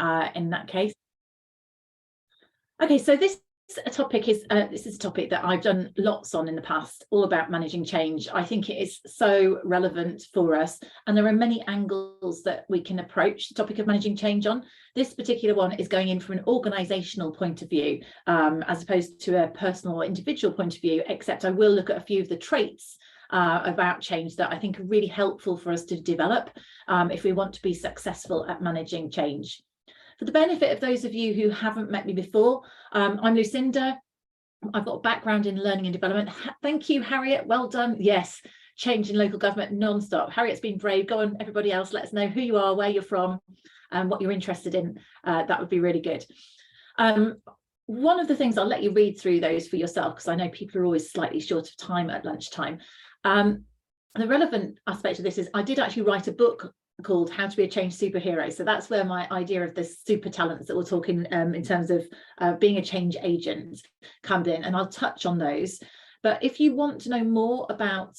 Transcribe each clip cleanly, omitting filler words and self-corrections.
in that case. Okay, so this is a topic that I've done lots on in the past, all about managing change. I think it is so relevant for us, and there are many angles that we can approach the topic of managing change on. This particular one is going in from an organisational point of view, as opposed to a personal or individual point of view, except I will look at a few of the traits about change that I think are really helpful for us to develop if we want to be successful at managing change. For the benefit of those of you who haven't met me before, I'm Lucinda. I've got a background in learning and development. Thank you, Harriet. Well done. Yes, change in local government non-stop. Harriet's been brave. Go on, everybody else. Let us know who you are, where you're from, and what you're interested in. That would be really good. One of the things, I'll let you read through those for yourself, because I know people are always slightly short of time at lunchtime. The relevant aspect of this is I did actually write a book called How to Be a Change Superhero. So that's where my idea of the super talents that we're talking in terms of being a change agent comes in, and I'll touch on those. But if you want to know more about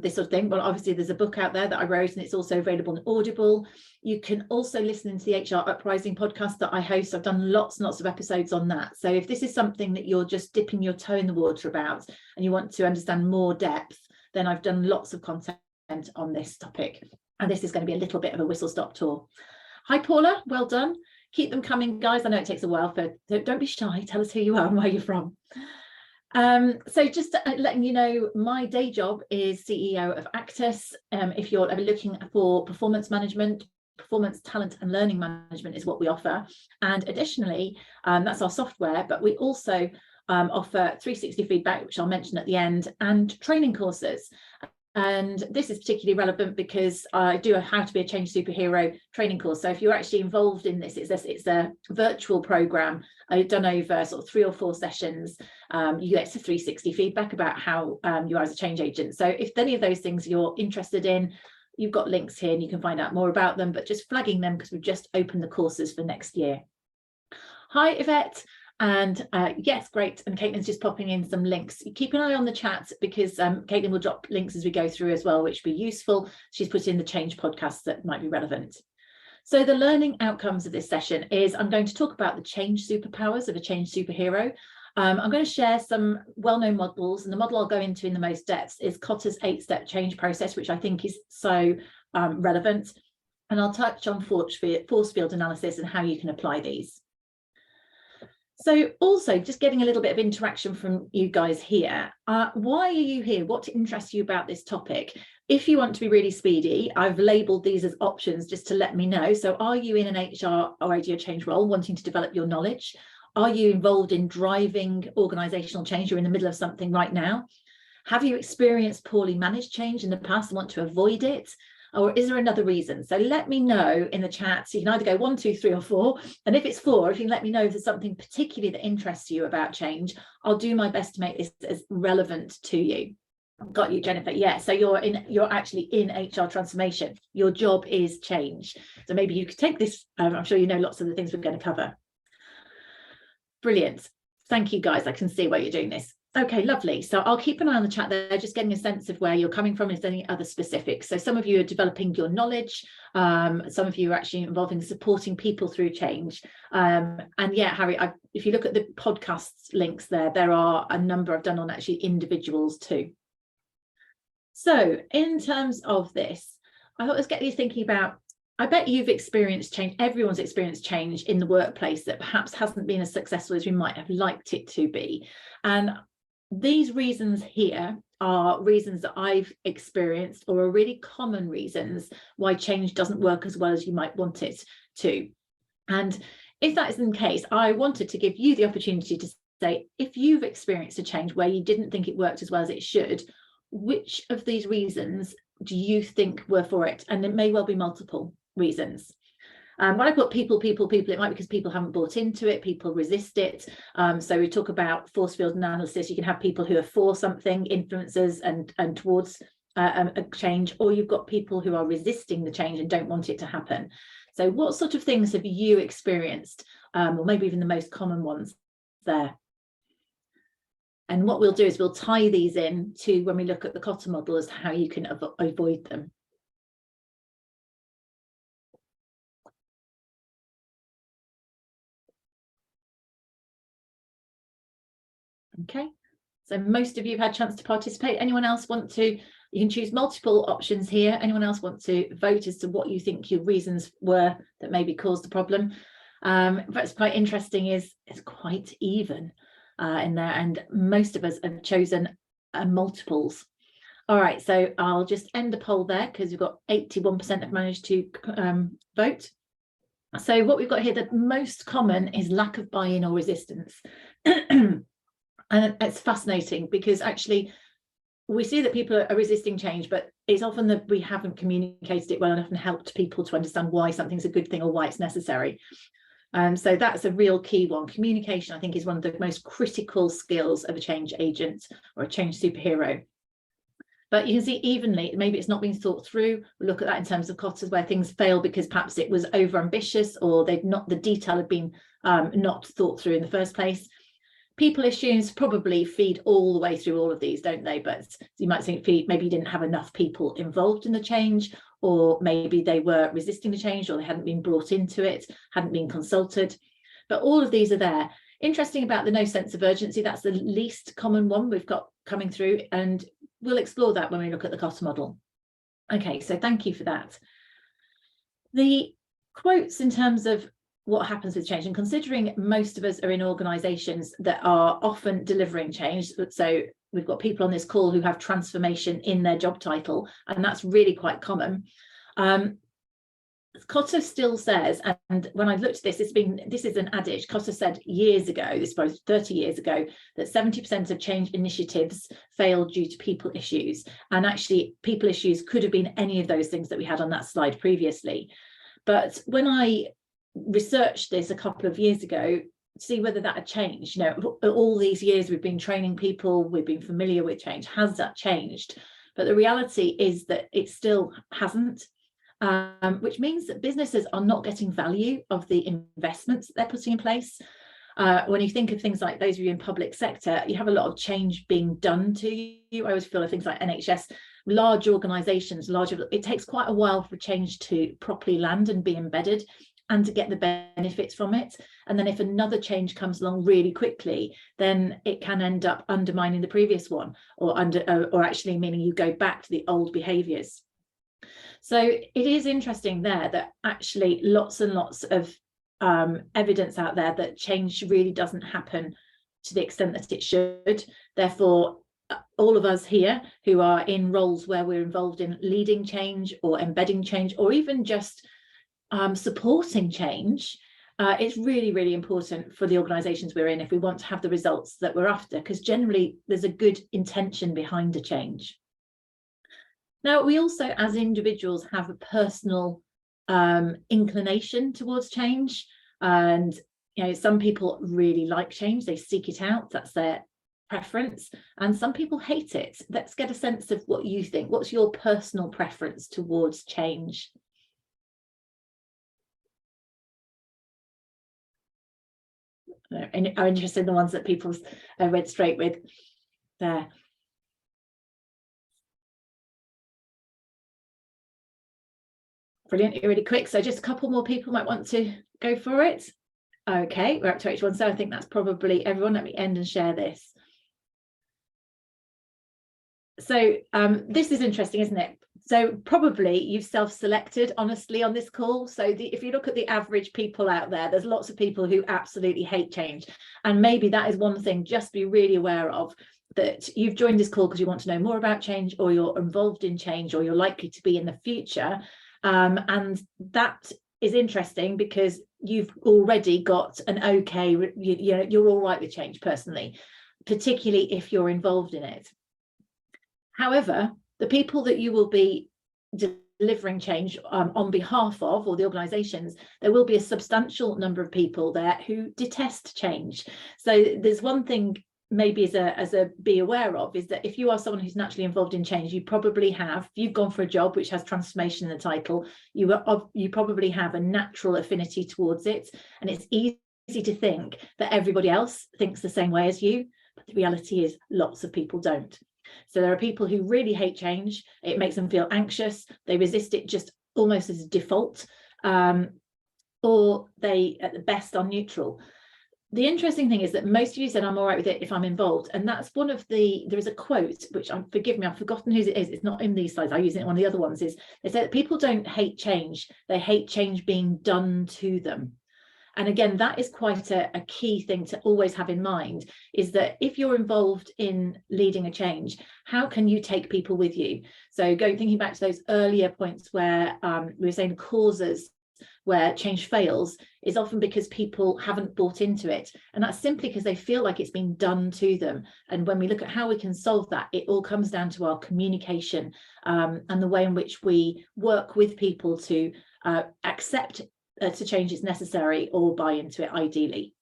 this sort of thing, well, obviously there's a book out there that I wrote, and it's also available on Audible. You can also listen into the HR Uprising podcast that I host. I've done lots and lots of episodes on that. So if this is something that you're just dipping your toe in the water about and you want to understand more depth, then I've done lots of content on this topic. And this is going to be a little bit of a whistle-stop tour. Hi, Paula. Well done. Keep them coming, guys. I know it takes a while, so don't be shy. Tell us who you are and where you're from. So just letting you know, my day job is CEO of Actus. If you're ever looking for performance management, performance, talent and learning management is what we offer. And additionally, that's our software, but we also offer 360 feedback, which I'll mention at the end, and training courses. And this is particularly relevant because I do a How to Be a Change Superhero training course. So if you're actually involved in this, it's a virtual program done over sort of 3 or 4 sessions. You get to 360 feedback about how you are as a change agent. So if any of those things you're interested in, you've got links here and you can find out more about them, but just flagging them because we've just opened the courses for next year. Hi, Yvette. And yes, great. And Caitlin's just popping in some links. Keep an eye on the chat because Caitlin will drop links as we go through as well, which will be useful. She's put in the change podcasts that might be relevant. So the learning outcomes of this session is I'm going to talk about the change superpowers of a change superhero. I'm going to share some well-known models, and the model I'll go into in the most depth is Kotter's 8-step change process, which I think is so relevant. And I'll touch on force field analysis and how you can apply these. So also just getting a little bit of interaction from you guys here. Why are you here? What interests you about this topic? If you want to be really speedy, I've labelled these as options just to let me know. So are you in an HR or idea change role wanting to develop your knowledge? Are you involved in driving organisational change? You're in the middle of something right now. Have you experienced poorly managed change in the past and want to avoid it? Or is there another reason? So let me know in the chat. So you can either go 1, 2, 3 or 4. And if it's 4, if you can let me know if there's something particularly that interests you about change, I'll do my best to make this as relevant to you. Got you, Jennifer. Yeah, so you're actually in HR transformation. Your job is change. So maybe you could take this. I'm sure you know lots of the things we're going to cover. Brilliant. Thank you, guys. I can see where you're doing this. Okay, lovely. So I'll keep an eye on the chat there, just getting a sense of where you're coming from. Is there any other specifics? So some of you are developing your knowledge. Some of you are actually involved in supporting people through change. And yeah, Harry, if you look at the podcasts links there are a number I've done on actually individuals too. So in terms of this, I thought let's get you thinking about, I bet you've experienced change, everyone's experienced change in the workplace that perhaps hasn't been as successful as we might have liked it to be. And these reasons here are reasons that I've experienced or are really common reasons why change doesn't work as well as you might want it to. And if that isn't the case, I wanted to give you the opportunity to say, if you've experienced a change where you didn't think it worked as well as it should, which of these reasons do you think were for it? And it may well be multiple reasons. When I put people, it might be because people haven't bought into it, people resist it. So we talk about force field analysis. You can have people who are for something, influencers and towards a change, or you've got people who are resisting the change and don't want it to happen. So what sort of things have you experienced, or maybe even the most common ones there? And what we'll do is we'll tie these in to when we look at the Kotter model as to how you can avoid them. Okay, so most of you have had a chance to participate. Anyone else want to? You can choose multiple options here. Anyone else want to vote as to what you think your reasons were that maybe caused the problem? What's quite interesting is it's quite even in there, and most of us have chosen multiples. All right, so I'll just end the poll there because we've got 81% have managed to vote. So what we've got here, the most common is lack of buy-in or resistance. And it's fascinating because actually we see that people are resisting change, but it's often that we haven't communicated it well enough and helped people to understand why something's a good thing or why it's necessary. So that's a real key one. Communication, I think, is one of the most critical skills of a change agent or a change superhero. But you can see evenly, maybe it's not been thought through. We look at that in terms of cotters where things fail because perhaps it was over ambitious or the detail had been not thought through in the first place. People issues probably feed all the way through all of these, don't they? But you might think maybe you didn't have enough people involved in the change, or maybe they were resisting the change, or they hadn't been brought into it, hadn't been consulted. But all of these are there. Interesting about the no sense of urgency, that's the least common one we've got coming through, and we'll explore that when we look at the cotter model. Okay, so thank you for that. The quotes in terms of what happens with change, and considering most of us are in organizations that are often delivering change, so we've got people on this call who have transformation in their job title, and that's really quite common. Cotter still says, and when I looked at this, this is an adage. Cotter said years ago, this was 30 years ago, that 70% of change initiatives failed due to people issues. And actually, people issues could have been any of those things that we had on that slide previously. But when I researched this a couple of years ago to see whether that had changed, you know, all these years we've been training people, we've been familiar with change. Has that changed? But the reality is that it still hasn't. Which means that businesses are not getting value of the investments that they're putting in place. When you think of things like those of you in public sector, you have a lot of change being done to you. I always feel like things like NHS, large organisations, it takes quite a while for change to properly land and be embedded and to get the benefits from it. And then if another change comes along really quickly, then it can end up undermining the previous one, or actually meaning you go back to the old behaviours. So it is interesting there that actually lots and lots of evidence out there that change really doesn't happen to the extent that it should. Therefore, all of us here who are in roles where we're involved in leading change or embedding change, or even just supporting change, it's really, really important for the organisations we're in if we want to have the results that we're after, because generally there's a good intention behind a change. Now, we also, as individuals, have a personal inclination towards change. And, you know, some people really like change, they seek it out, that's their preference. And some people hate it. Let's get a sense of what you think. What's your personal preference towards change? And I'm interested in the ones that people went straight with there. Brilliant, you're really quick. So just a couple more people might want to go for it. Okay, we're up to H1, so I think that's probably everyone. Let me end and share this. So this is interesting, isn't it? So probably you've self-selected, honestly, on this call. So if you look at the average people out there, there's lots of people who absolutely hate change. And maybe that is one thing just be really aware of, that you've joined this call because you want to know more about change, or you're involved in change, or you're likely to be in the future. And that is interesting because you've already got an okay, you're all right with change personally, particularly if you're involved in it. However, the people that you will be delivering change on behalf of, or the organisations, there will be a substantial number of people there who detest change. So there's one thing maybe as a be aware of, is that if you are someone who's naturally involved in change, you probably have, if you've gone for a job which has transformation in the title, you probably have a natural affinity towards it, and it's easy to think that everybody else thinks the same way as you, but the reality is lots of people don't. So there are people who really hate change. It makes them feel anxious, they resist it just almost as a default, or they at the best are neutral. The interesting thing is that most of you said I'm all right with it if I'm involved, and that's one of the, there is a quote which, forgive me, I've forgotten whose it is, it's not in these slides, I use it in one of the other ones, is they say that people don't hate change, they hate change being done to them. And again, that is quite a key thing to always have in mind, is that if you're involved in leading a change, how can you take people with you? So thinking back to those earlier points where we were saying causes where change fails is often because people haven't bought into it, and that's simply because they feel like it's been done to them. And when we look at how we can solve that, it all comes down to our communication and the way in which we work with people to accept to change is necessary or buy into it ideally.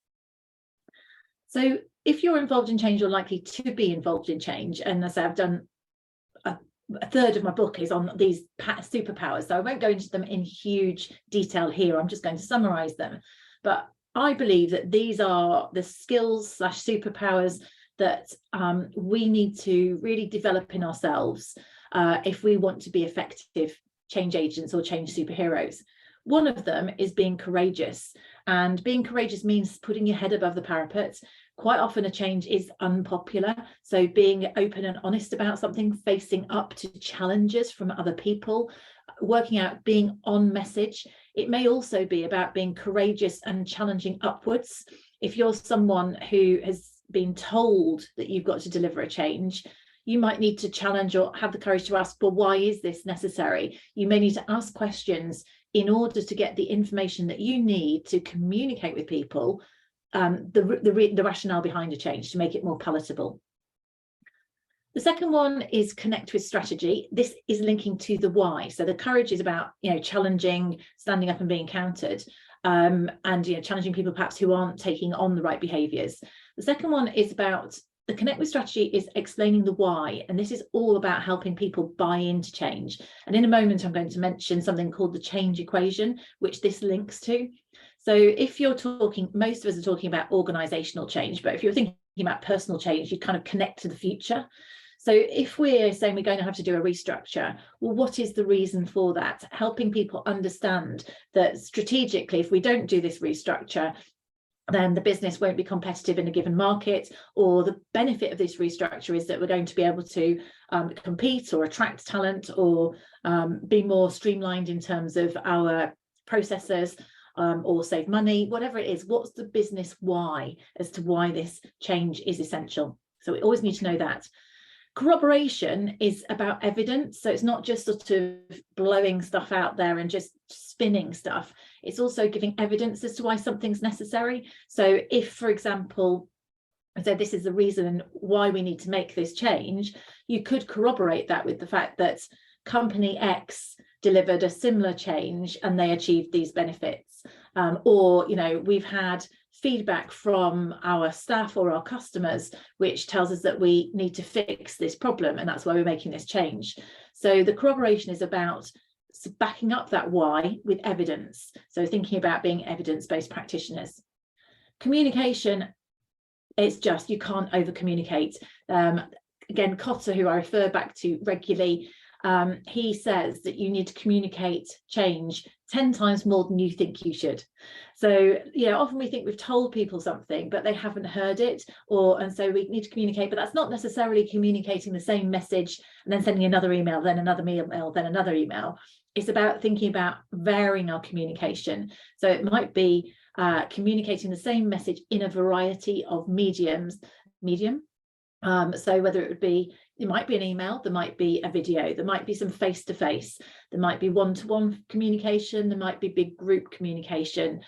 So if you're involved in change, you're likely to be involved in change, and as I've done a third of my book is on these superpowers, so I won't go into them in huge detail here, I'm just going to summarize them. But I believe that these are the skills / superpowers that we need to really develop in ourselves if we want to be effective change agents or change superheroes. One of them is being courageous, and being courageous means putting your head above the parapet. Quite often a change is unpopular, so being open and honest about something, facing up to challenges from other people, working out being on message. It may also be about being courageous and challenging upwards. If you're someone who has been told that you've got to deliver a change, you might need to challenge or have the courage to ask, well, why is this necessary? You may need to ask questions in order to get the information that you need to communicate with people the rationale behind a change, to make it more palatable. The second one is connect with strategy. This is linking to the why. So the courage is about, challenging, standing up and being countered, and challenging people perhaps who aren't taking on the right behaviors. The second one is about the connect with strategy, is explaining the why, and this is all about helping people buy into change. And in a moment, I'm going to mention something called the change equation, which this links to. So if you're talking, most of us are talking about organizational change, but if you're thinking about personal change, you kind of connect to the future. So if we're saying we're going to have to do a restructure, well, what is the reason for that? Helping people understand that strategically, if we don't do this restructure, then the business won't be competitive in a given market, or the benefit of this restructure is that we're going to be able to compete or attract talent, or be more streamlined in terms of our processes, or save money, whatever it is. What's the business why as to why this change is essential? So we always need to know that. Corroboration is about evidence, so it's not just sort of blowing stuff out there and just spinning stuff. It's also giving evidence as to why something's necessary. So if, for example, so this is the reason why we need to make this change, you could corroborate that with the fact that company X delivered a similar change and they achieved these benefits, or we've had feedback from our staff or our customers which tells us that we need to fix this problem, and that's why we're making this change. So the corroboration is about backing up that why with evidence, so thinking about being evidence-based practitioners. Communication, it's just, you can't over communicate. Again, Cotter, who I refer back to regularly, he says that you need to communicate change 10 times more than you think you should. So often we think we've told people something but they haven't heard it, and so we need to communicate, but that's not necessarily communicating the same message and then sending another email, then another email, then another email. It's about thinking about varying our communication. So it might be communicating the same message in a variety of medium. So whether it might be an email, there might be a video, there might be some face-to-face, there might be one-to-one communication, there might be big group communication,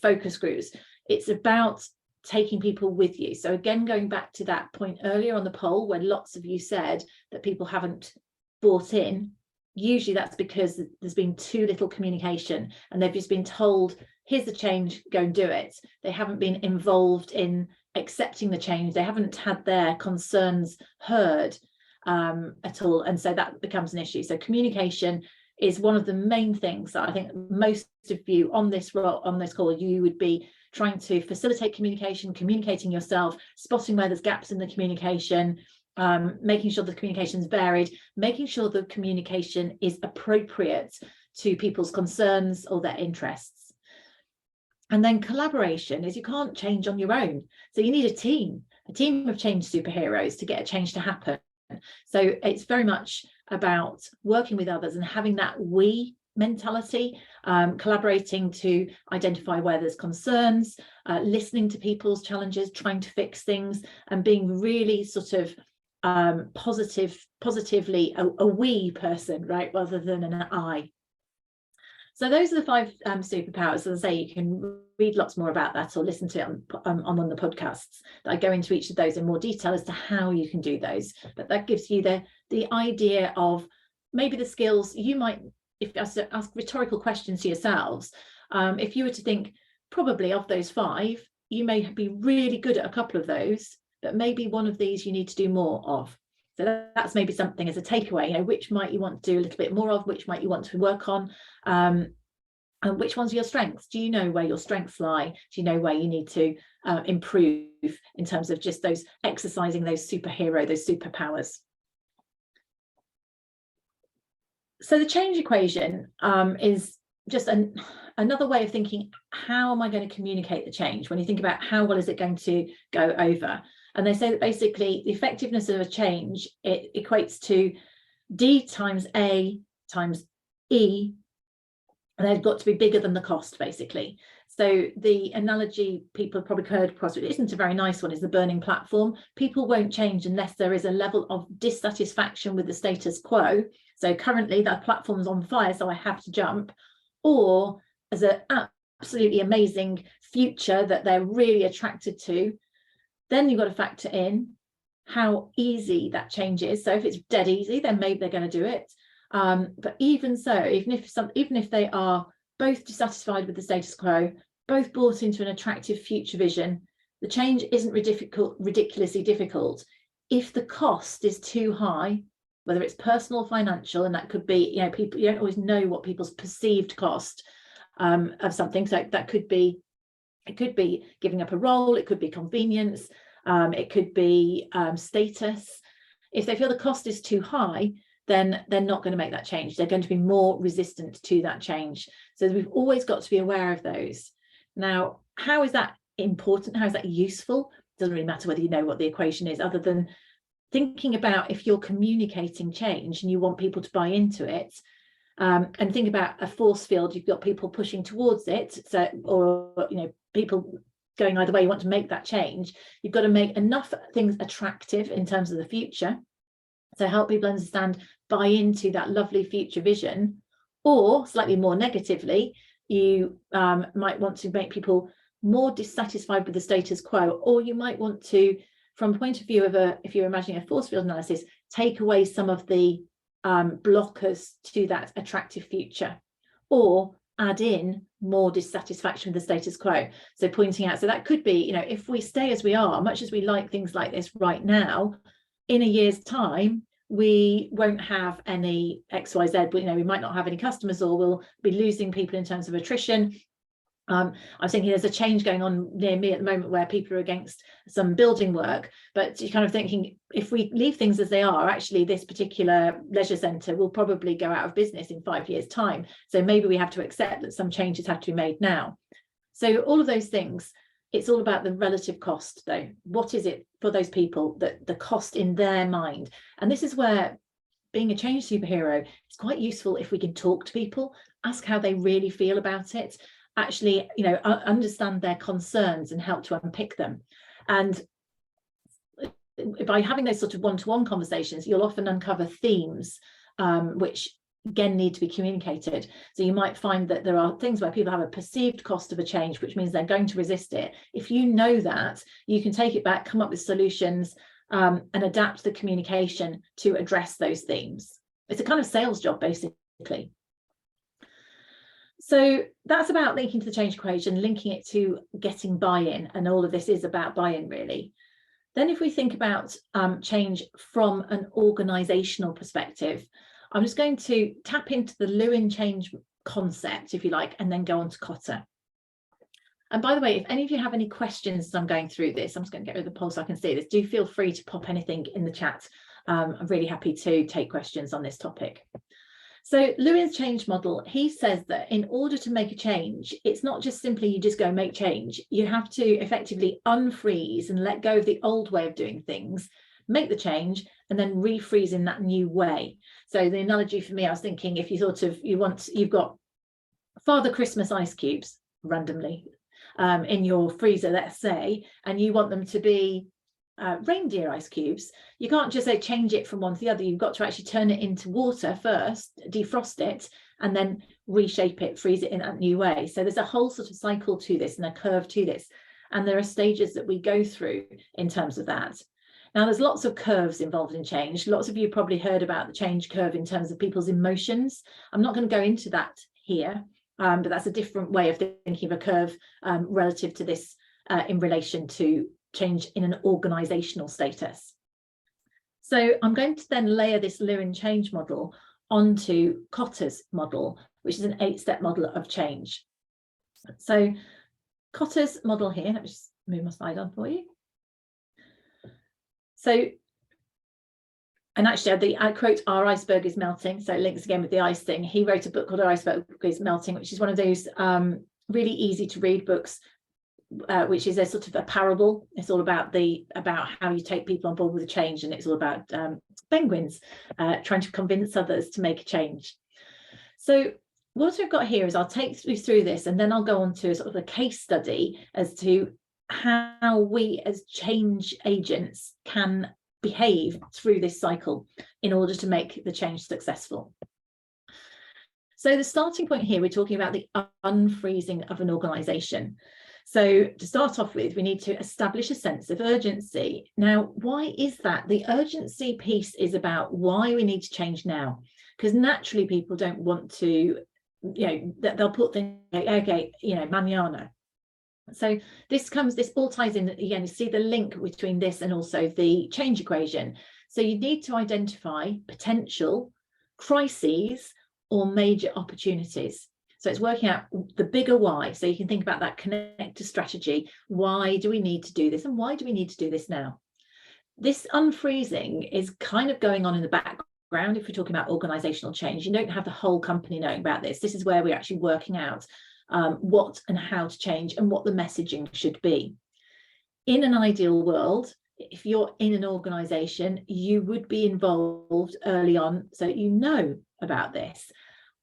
focus groups. It's about taking people with you. So again, going back to that point earlier on the poll where lots of you said that people haven't bought in, usually that's because there's been too little communication and they've just been told, here's the change, go and do it. They haven't been involved in accepting the change. They haven't had their concerns heard at all, and so that becomes an issue. So communication is one of the main things that I think most of you on this call, you would be trying to facilitate communication, communicating yourself, spotting where there's gaps in the communication, making sure the communication is varied, making sure the communication is appropriate to people's concerns or their interests. And then collaboration is you can't change on your own. So you need a team of change superheroes to get a change to happen. So it's very much about working with others and having that we mentality, collaborating to identify where there's concerns, listening to people's challenges, trying to fix things, and being really sort of positively a we person, right, rather than an I. So those are the 5 superpowers. As I say, you can read lots more about that or listen to it on one of the podcasts that I go into each of those in more detail as to how you can do those. But that gives you the idea of maybe the skills you might, if you ask rhetorical questions to yourselves, if you were to think probably of those 5, you may be really good at a couple of those, but maybe one of these you need to do more of. So that's maybe something as a takeaway, you know, which might you want to do a little bit more of, which might you want to work on, and which ones are your strengths? Do you know where your strengths lie? Do you know where you need to improve in terms of just those exercising those superpowers? So the change equation is just another way of thinking, how am I going to communicate the change? When you think about how well is it going to go over? And they say that basically the effectiveness of a change, it equates to D times A times E, and they've got to be bigger than the cost, basically. So the analogy people have probably heard across, it isn't a very nice one, is the burning platform. People won't change unless there is a level of dissatisfaction with the status quo. So currently that platform's on fire, so I have to jump. Or as an absolutely amazing future that they're really attracted to, then you've got to factor in how easy that change is. So if it's dead easy, then maybe they're going to do it. But even so, even if they are both dissatisfied with the status quo, both bought into an attractive future vision, the change isn't ridiculously difficult. If the cost is too high, whether it's personal or financial, and that could be, you know, people, you don't always know what people's perceived cost of something. So that could be, it could be giving up a role, it could be convenience, it could be status. If they feel the cost is too high, then they're not going to make that change. They're going to be more resistant to that change. So we've always got to be aware of those. Now, how is that important? How is that useful? It doesn't really matter whether you know what the equation is, other than thinking about if you're communicating change and you want people to buy into it, and think about a force field. You've got people pushing towards it, so, or, you know, people going either way. You want to make that change. You've got to make enough things attractive in terms of the future to help people understand, buy into that lovely future vision. Or slightly more negatively, you might want to make people more dissatisfied with the status quo, or you might want to, from point of view of if you're imagining a force field analysis, take away some of the blockers to that attractive future, or add in more dissatisfaction with the status quo. So pointing out, so that could be, you know, if we stay as we are, much as we like things like this right now, in a year's time, we won't have any XYZ, but, you know, we might not have any customers, or we'll be losing people in terms of attrition. I'm thinking there's a change going on near me at the moment where people are against some building work, but you're kind of thinking, if we leave things as they are, actually this particular leisure centre will probably go out of business in 5 years' time. So maybe we have to accept that some changes have to be made now. So all of those things, it's all about the relative cost, though. What is it for those people, that the cost in their mind? And this is where being a change superhero is quite useful. If we can talk to people, ask how they really feel about it, actually, you know, understand their concerns and help to unpick them. And by having those sort of one-to-one conversations, you'll often uncover themes which again need to be communicated. So you might find that there are things where people have a perceived cost of a change, which means they're going to resist it. If you know that, you can take it back, come up with solutions, and adapt the communication to address those themes. It's a kind of sales job, basically. So that's about linking to the change equation, linking it to getting buy-in, and all of this is about buy-in, really. Then if we think about change from an organisational perspective, I'm just going to tap into the Lewin change concept, if you like, and then go on to Kotter. And by the way, if any of you have any questions as I'm going through this, I'm just going to get rid of the poll so I can see this. Do feel free to pop anything in the chat. I'm really happy to take questions on this topic. So Lewin's change model, he says that in order to make a change, it's not just simply you just go make change. You have to effectively unfreeze and let go of the old way of doing things, make the change, and then refreeze in that new way. So the analogy for me, I was thinking, if you you've got Father Christmas ice cubes randomly in your freezer, let's say, and you want them to be reindeer ice cubes, you can't just say change it from one to the other. You've got to actually turn it into water first, defrost it, and then reshape it, freeze it in that new way. So there's a whole sort of cycle to this and a curve to this. And there are stages that we go through in terms of that. Now, there's lots of curves involved in change. Lots of you probably heard about the change curve in terms of people's emotions. I'm not going to go into that here, but that's a different way of thinking of a curve relative to this in relation to change in an organizational status. So I'm going to then layer this Lewin change model onto Kotter's model, which is an 8-step model of change. So Kotter's model here, let me just move my slide on for you. So, and actually I quote, "Our iceberg is melting," so it links again with the ice thing. He wrote a book called "Our Iceberg is Melting," which is one of those really easy to read books, which is a sort of a parable. It's all about how you take people on board with a change, and it's all about penguins trying to convince others to make a change. So what I've got here is I'll take you through this, and then I'll go on to sort of a case study as to how we as change agents can behave through this cycle in order to make the change successful. So the starting point here, we're talking about the unfreezing of an organization. So to start off with, we need to establish a sense of urgency. Now, why is that? The urgency piece is about why we need to change now, because naturally people don't want to, they'll put things like, okay, mañana. So this all ties in, again, you see the link between this and also the change equation. So you need to identify potential crises or major opportunities. So it's working out the bigger why. So you can think about that connector strategy. Why do we need to do this? And why do we need to do this now? This unfreezing is kind of going on in the background. If we're talking about organizational change, you don't have the whole company knowing about this. This is where we're actually working out what and how to change and what the messaging should be. In an ideal world, if you're in an organization, you would be involved early on so you know about this.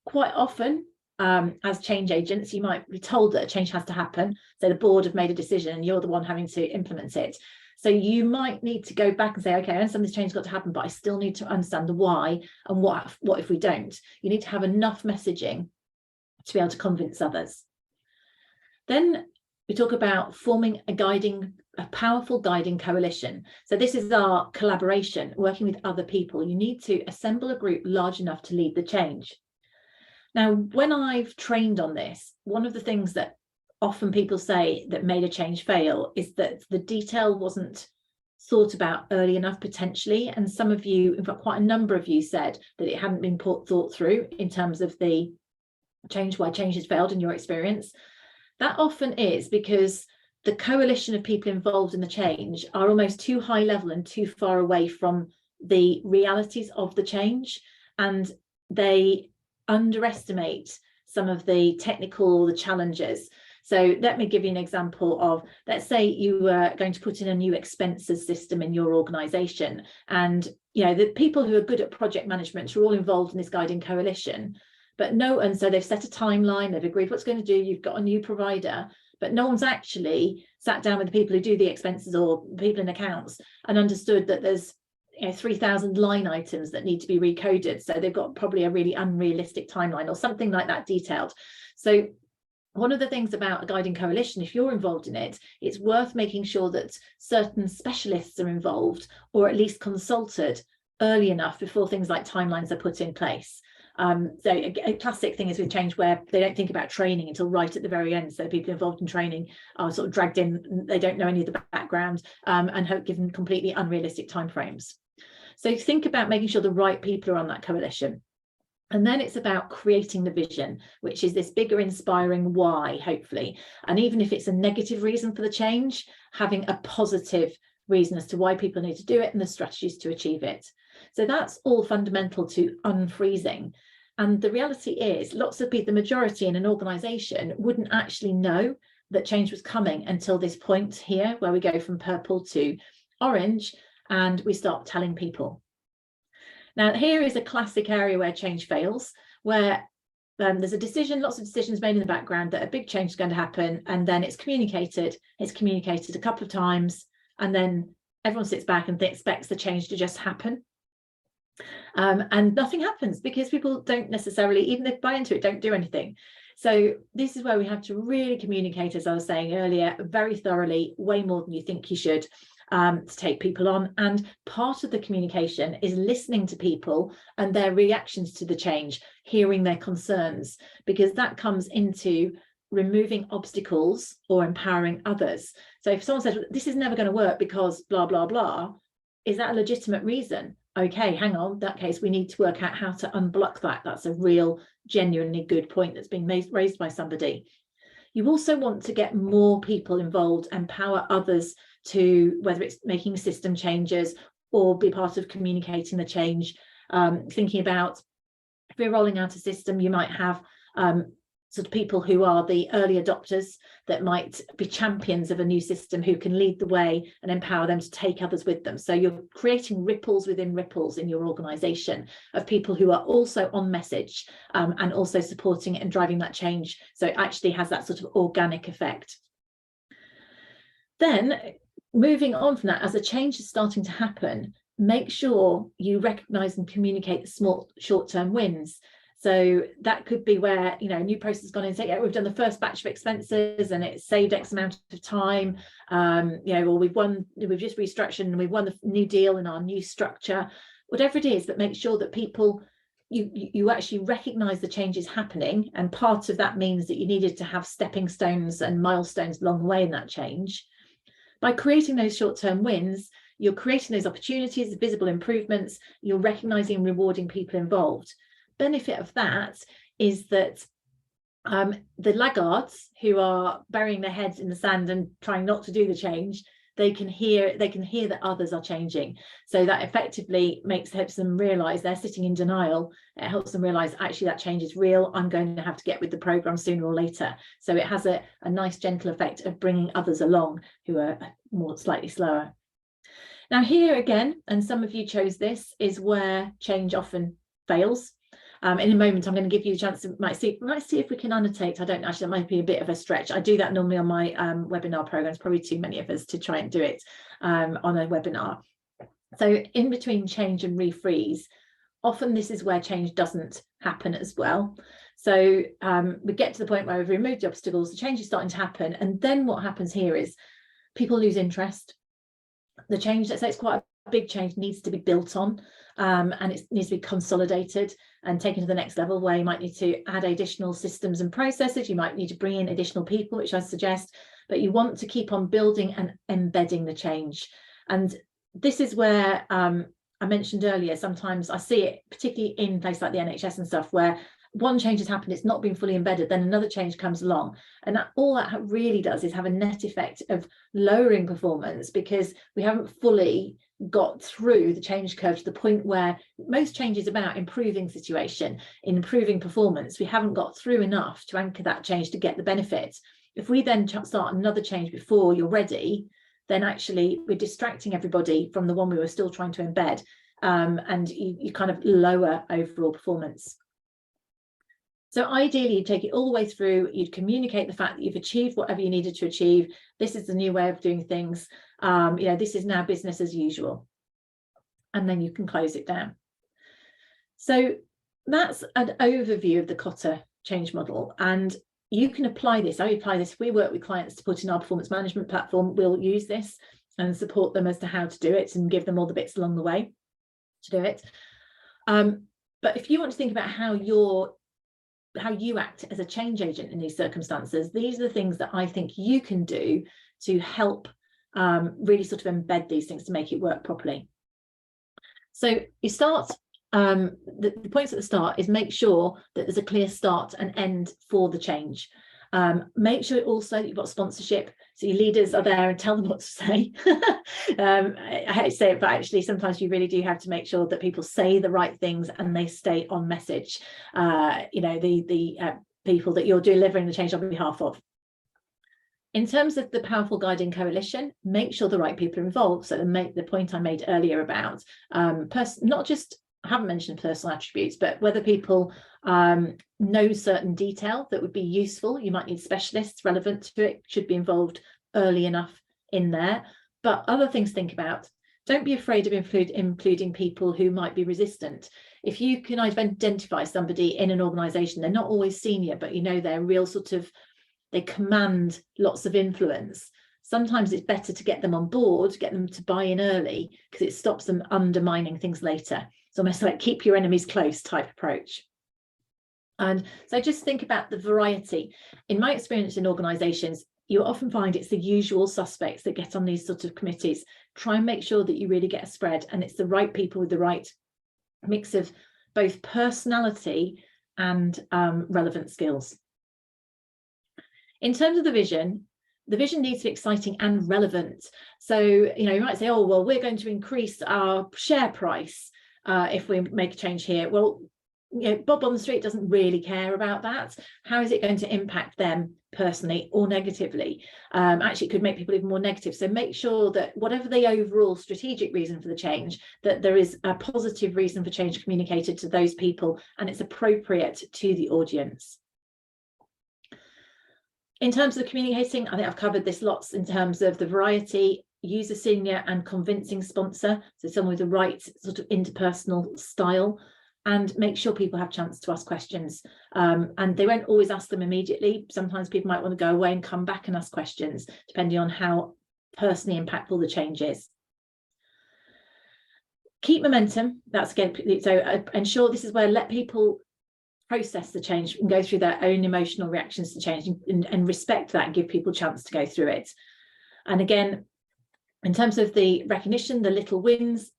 Quite often, as change agents, you might be told that a change has to happen. So the board have made a decision and you're the one having to implement it. So you might need to go back and say, okay, I understand this change has got to happen, but I still need to understand the why and what if we don't. You need to have enough messaging to be able to convince others. Then we talk about forming a powerful guiding coalition. So this is our collaboration, working with other people. You need to assemble a group large enough to lead the change. Now, when I've trained on this, one of the things that often people say that made a change fail is that the detail wasn't thought about early enough potentially. And some of you, in fact, quite a number of you said that it hadn't been thought through in terms of the change, why change has failed in your experience. That often is because the coalition of people involved in the change are almost too high level and too far away from the realities of the change, and they underestimate some of the technical challenges. So let me give you an example of, let's say you were going to put in a new expenses system in your organization, and the people who are good at project management are all involved in this guiding coalition. And so they've set a timeline, they've agreed what's going to do, you've got a new provider, but no one's actually sat down with the people who do the expenses or people in accounts and understood that there's 3,000 line items that need to be recoded. So they've got probably a really unrealistic timeline or something like that detailed. So one of the things about a guiding coalition, if you're involved in it, it's worth making sure that certain specialists are involved or at least consulted early enough before things like timelines are put in place. So a classic thing is with change where they don't think about training until right at the very end. So people involved in training are sort of dragged in, they don't know any of the background and given completely unrealistic timeframes. So think about making sure the right people are on that coalition. And then it's about creating the vision, which is this bigger, inspiring why, hopefully. And even if it's a negative reason for the change, having a positive reason as to why people need to do it and the strategies to achieve it. So that's all fundamental to unfreezing. And the reality is, lots of people, the majority in an organisation, wouldn't actually know that change was coming until this point here, where we go from purple to orange, and we start telling people. Now, here is a classic area where change fails, where there's a decision, lots of decisions made in the background that a big change is going to happen, and then it's communicated a couple of times, and then everyone sits back and expects the change to just happen. And nothing happens because people don't necessarily, even if they buy into it, don't do anything. So this is where we have to really communicate, as I was saying earlier, very thoroughly, way more than you think you should, to take people on. And part of the communication is listening to people and their reactions to the change, hearing their concerns, because that comes into removing obstacles or empowering others. So if someone says, this is never going to work because blah, blah, blah, is that a legitimate reason? Okay, hang on, in that case, we need to work out how to unblock that. That's a real, genuinely good point that's been raised by somebody. You also want to get more people involved, empower others to, whether it's making system changes or be part of communicating the change. Thinking about, if we're rolling out a system, you might have sort of people who are the early adopters that might be champions of a new system, who can lead the way and empower them to take others with them. So you're creating ripples within ripples in your organisation of people who are also on message and also supporting it and driving that change. So it actually has that sort of organic effect. Then moving on from that, as a change is starting to happen, make sure you recognise and communicate the small short-term wins. So that could be where, you know, a new process has gone in and say, yeah, we've done the first batch of expenses and it's saved X amount of time, you know, or we've just restructured and we've won the new deal in our new structure, whatever it is, that makes sure that people, you actually recognise the changes happening. And part of that means that you needed to have stepping stones and milestones along the way in that change. By creating those short-term wins, you're creating those opportunities, visible improvements, you're recognising and rewarding people involved. Benefit of that is that the laggards who are burying their heads in the sand and trying not to do the change, they can hear that others are changing. So that effectively helps them realise they're sitting in denial. It helps them realise actually that change is real. I'm going to have to get with the programme sooner or later. So it has a nice gentle effect of bringing others along who are more slightly slower. Now here again, and some of you chose this, is where change often fails. In a moment, I'm going to give you a chance to might see if we can annotate. I don't actually, that might be a bit of a stretch. I do that normally on my webinar programs, probably too many of us to try and do it on a webinar. So in between change and refreeze, often this is where change doesn't happen as well. So we get to the point where we've removed the obstacles, the change is starting to happen. And then what happens here is people lose interest. The change, let's say it's quite a big change, needs to be built on. And it needs to be consolidated and taken to the next level, where you might need to add additional systems and processes. You might need to bring in additional people, which I suggest, but you want to keep on building and embedding the change. And this is where I mentioned earlier, sometimes I see it, particularly in places like the NHS and stuff, where one change has happened, it's not been fully embedded, then another change comes along. And all that really does is have a net effect of lowering performance, because we haven't fully got through the change curve to the point where most change is about improving situation, improving performance. We haven't got through enough to anchor that change to get the benefit. If we then start another change before you're ready, then actually we're distracting everybody from the one we were still trying to embed, and you kind of lower overall performance. So ideally, you take it all the way through, you'd communicate the fact that you've achieved whatever you needed to achieve. This is the new way of doing things. You know, this is now business as usual. And then you can close it down. So that's an overview of the Kotter change model. And you can apply this. I apply this. If we work with clients to put in our performance management platform, we'll use this and support them as to how to do it and give them all the bits along the way to do it. But if you want to think about how you act as a change agent in these circumstances, these are the things that I think you can do to help really sort of embed these things to make it work properly. So you start, the points at the start is make sure that there's a clear start and end for the change. Make sure also that you've got sponsorship, so your leaders are there and tell them what to say. I hate to say it, but actually sometimes you really do have to make sure that people say the right things and they stay on message. You know, the people that you're delivering the change on behalf of. In terms of the powerful guiding coalition, make sure the right people are involved. So the point I made earlier about not just, I haven't mentioned personal attributes, but whether people know certain detail that would be useful. You might need specialists relevant to it, should be involved early enough in there. But other things to think about. Don't be afraid of including people who might be resistant. If you can identify somebody in an organisation, they're not always senior, but you know they're real sort of, they command lots of influence. Sometimes it's better to get them on board, get them to buy in early, because it stops them undermining things later. It's almost like keep your enemies close type approach. And so just think about the variety. In my experience in organisations, you often find it's the usual suspects that get on these sort of committees. Try and make sure that you really get a spread, and it's the right people with the right mix of both personality and relevant skills. In terms of the vision needs to be exciting and relevant. So, you know, you might say, oh, well, we're going to increase our share price if we make a change here. Well, you know, Bob on the street doesn't really care about that. How is it going to impact them personally or negatively? Actually, it could make people even more negative. So make sure that whatever the overall strategic reason for the change, that there is a positive reason for change communicated to those people and it's appropriate to the audience. In terms of communicating, I think I've covered this lots in terms of the variety. Use a senior and convincing sponsor, so someone with the right sort of interpersonal style, and make sure people have a chance to ask questions. And they won't always ask them immediately. Sometimes people might want to go away and come back and ask questions, depending on how personally impactful the change is. Keep momentum. That's again, so ensure this is where let people process the change and go through their own emotional reactions to change, and respect that and give people a chance to go through it. And again, in terms of the recognition, the little wins,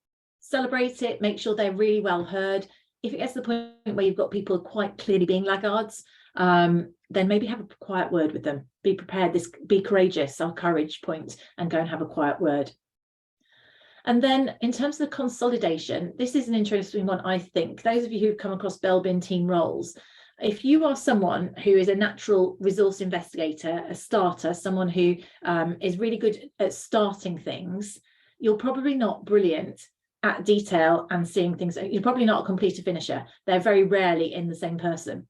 celebrate it, make sure they're really well heard. If it gets to the point where you've got people quite clearly being laggards, then maybe have a quiet word with them. Be prepared, be courageous, our courage point, and go and have a quiet word. And then in terms of the consolidation, this is an interesting one, I think. Those of you who've come across Belbin team roles, if you are someone who is a natural resource investigator, a starter, someone who is really good at starting things, you're probably not brilliant at detail and seeing things. You're probably not a completer finisher. They're very rarely in the same person.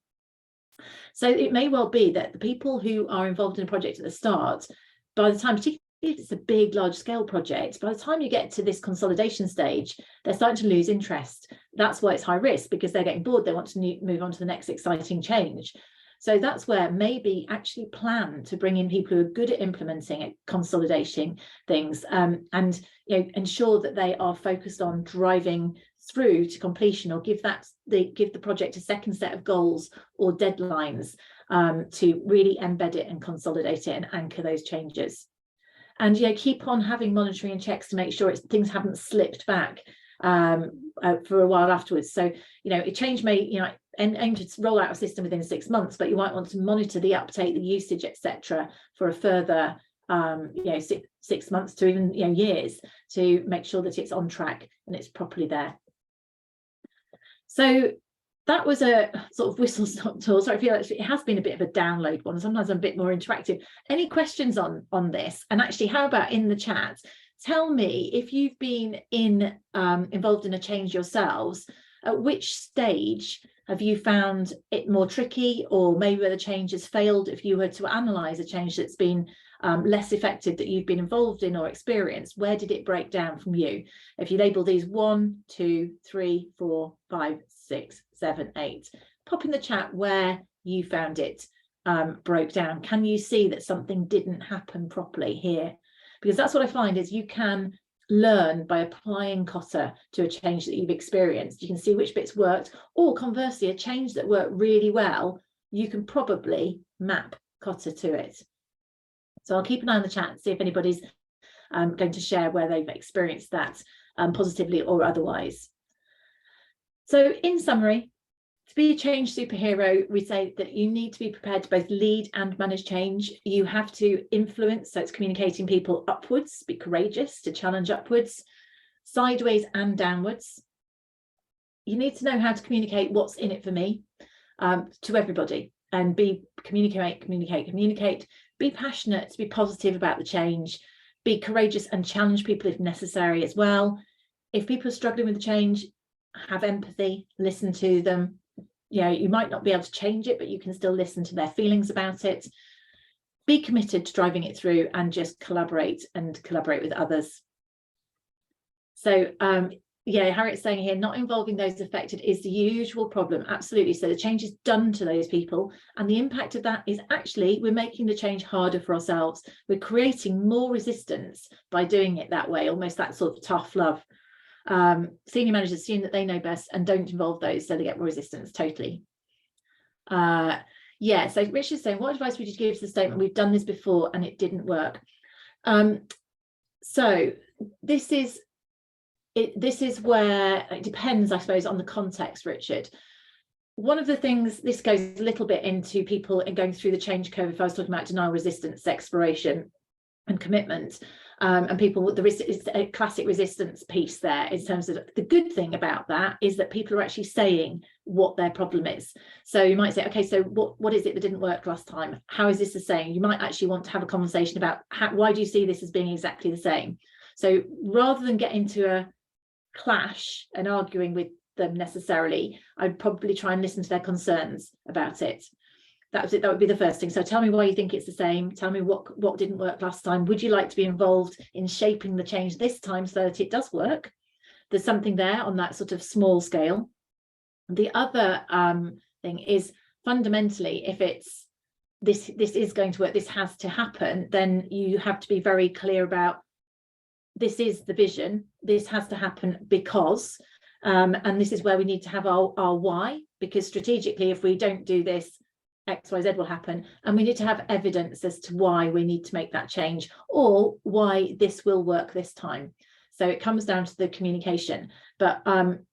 So it may well be that the people who are involved in a project at the start, by the time, particularly if it's a big, large-scale project, by the time you get to this consolidation stage, they're starting to lose interest. That's why it's high risk, because they're getting bored. They want to move on to the next exciting change. So that's where maybe actually plan to bring in people who are good at implementing it, consolidating things, and you know, ensure that they are focused on driving through to completion, or give the project a second set of goals or deadlines to really embed it and consolidate it and anchor those changes. And keep on having monitoring and checks to make sure things haven't slipped back for a while afterwards. So a change may aim to roll out a system within 6 months, but you might want to monitor the uptake, the usage, etc., for a further 6 months to even years, to make sure that it's on track and it's properly there. So that was a sort of whistle-stop tour. So I feel like it has been a bit of a download one. Sometimes I'm a bit more interactive. Any questions on this? And actually, how about in the chat? Tell me if you've been involved in a change yourselves. At which stage have you found it more tricky, or maybe where the change has failed? If you were to analyse a change that's been less effective that you've been involved in or experienced, where did it break down from you? If you label these 1, 2, 3, 4, 5, 6, 7, 8, pop in the chat where you found it broke down. Can you see that something didn't happen properly here? Because that's what I find is you can learn by applying Cotter to a change that you've experienced. You can see which bits worked, or conversely, a change that worked really well, you can probably map Cotter to it. So I'll keep an eye on the chat and see if anybody's going to share where they've experienced that positively or otherwise. So in summary, To be a change superhero, we say that you need to be prepared to both lead and manage change. You have to influence, so it's communicating people upwards, be courageous to challenge upwards, sideways and downwards. You need to know how to communicate what's in it for me to everybody, and communicate, be passionate, be positive about the change, be courageous and challenge people if necessary as well. If people are struggling with the change, have empathy, listen to them. You know, you might not be able to change it, but you can still listen to their feelings about it. Be committed to driving it through, and just collaborate with others. So yeah, Harriet's saying here, not involving those affected is the usual problem. Absolutely. So the change is done to those people, and the impact of that is actually we're making the change harder for ourselves. We're creating more resistance by doing it that way, almost that sort of tough love. Senior managers assume that they know best and don't involve those, so they get more resistance. Totally. Yeah, so Richard's saying, what advice would you give to the statement, we've done this before and it didn't work? So this is where it depends, I suppose, on the context, Richard. One of the things, this goes a little bit into people and going through the change curve, if I was talking about denial resistance, exploration and commitment, and people with it's a classic resistance piece there, in terms of the good thing about that is that people are actually saying what their problem is. So you might say, okay, so what is it that didn't work last time? How is this the same? You might actually want to have a conversation about why do you see this as being exactly the same? So rather than get into a clash and arguing with them necessarily, I'd probably try and listen to their concerns about it. That would be the first thing. So tell me why you think it's the same. Tell me what didn't work last time. Would you like to be involved in shaping the change this time so that it does work? There's something there on that sort of small scale. The other thing is, fundamentally, if it's this is going to work, this has to happen, then you have to be very clear about, this is the vision, this has to happen because, and this is where we need to have our why, because strategically, if we don't do this, XYZ will happen, and we need to have evidence as to why we need to make that change, or why this will work this time. So it comes down to the communication, but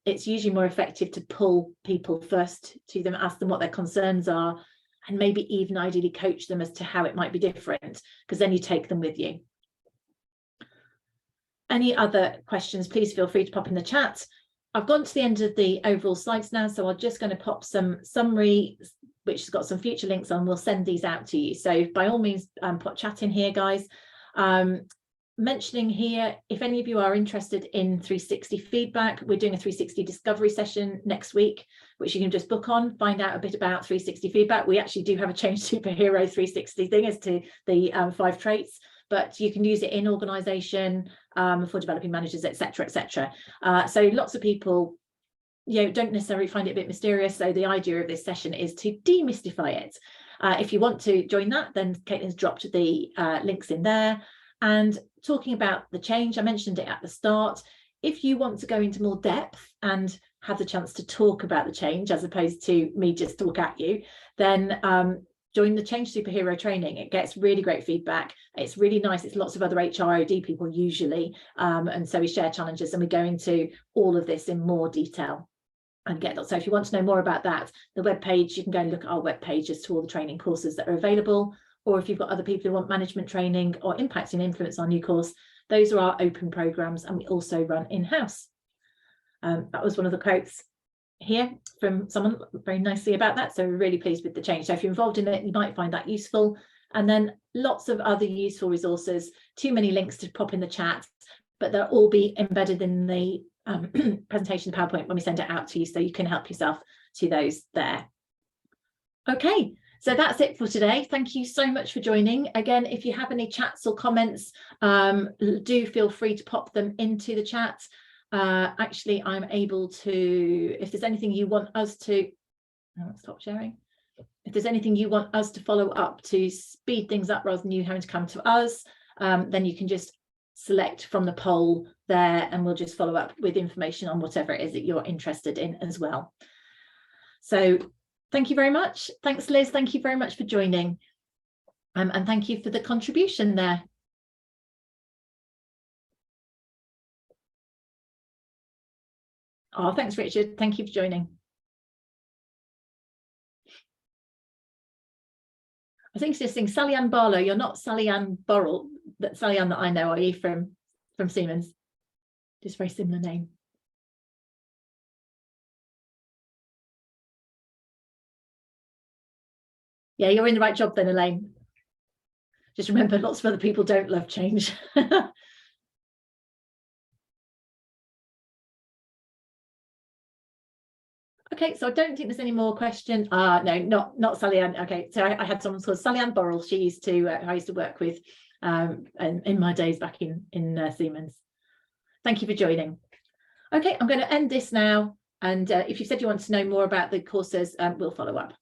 it's usually more effective to pull people first to them, ask them what their concerns are, and maybe even ideally coach them as to how it might be different, because then you take them with you. Any other questions, please feel free to pop in the chat. I've gone to the end of the overall slides now, so I'm just going to pop some summary, which has got some future links on. We'll send these out to you. So by all means, put chat in here, guys. Mentioning here, if any of you are interested in 360 feedback, we're doing a 360 discovery session next week, which you can just book on, find out a bit about 360 feedback. We actually do have a change superhero 360 thing as to the 5 traits, but you can use it in organisation for developing managers, etc., etc. So lots of people, don't necessarily find it a bit mysterious. So the idea of this session is to demystify it. If you want to join that, then Caitlin's dropped the links in there. And talking about the change, I mentioned it at the start. If you want to go into more depth and have the chance to talk about the change, as opposed to me just talk at you, then join the Change Superhero training. It gets really great feedback. It's really nice. It's lots of other HROD people usually. And so we share challenges and we go into all of this in more detail and get that. So if you want to know more about that, the webpage, you can go and look at our webpage as to all the training courses that are available. Or if you've got other people who want management training or impact and influence, our new course, those are our open programs, and we also run in-house. That was one of the quotes here from someone very nicely about that. So we're really pleased with the change. So if you're involved in it, you might find that useful. And then lots of other useful resources, too many links to pop in the chat, but they'll all be embedded in the presentation PowerPoint when we send it out to you, so you can help yourself to those there. Okay. So that's it for today. Thank you so much for joining. Again, if you have any chats or comments, do feel free to pop them into the chat. Actually, I'm able to, if there's anything you want us to, stop sharing. If there's anything you want us to follow up to speed things up rather than you having to come to us, then you can just select from the poll there and we'll just follow up with information on whatever it is that you're interested in as well. So thank you very much. Thanks, Liz. Thank you very much for joining. And thank you for the contribution there. Oh, thanks, Richard. Thank you for joining. I think it's just saying Sally Ann Barlow. You're not Sally Ann Burrell, that Sally Ann that I know, are you, from Siemens? Just very similar name. Yeah, you're in the right job then, Elaine. Just remember, lots of other people don't love change. Okay, so I don't think there's any more questions. No, not Sally Ann. Okay, so I had someone called Sally Ann Burrell. She used to, I used to work with in my days back in Siemens. Thank you for joining. Okay, I'm going to end this now. And if you said you want to know more about the courses, we'll follow up.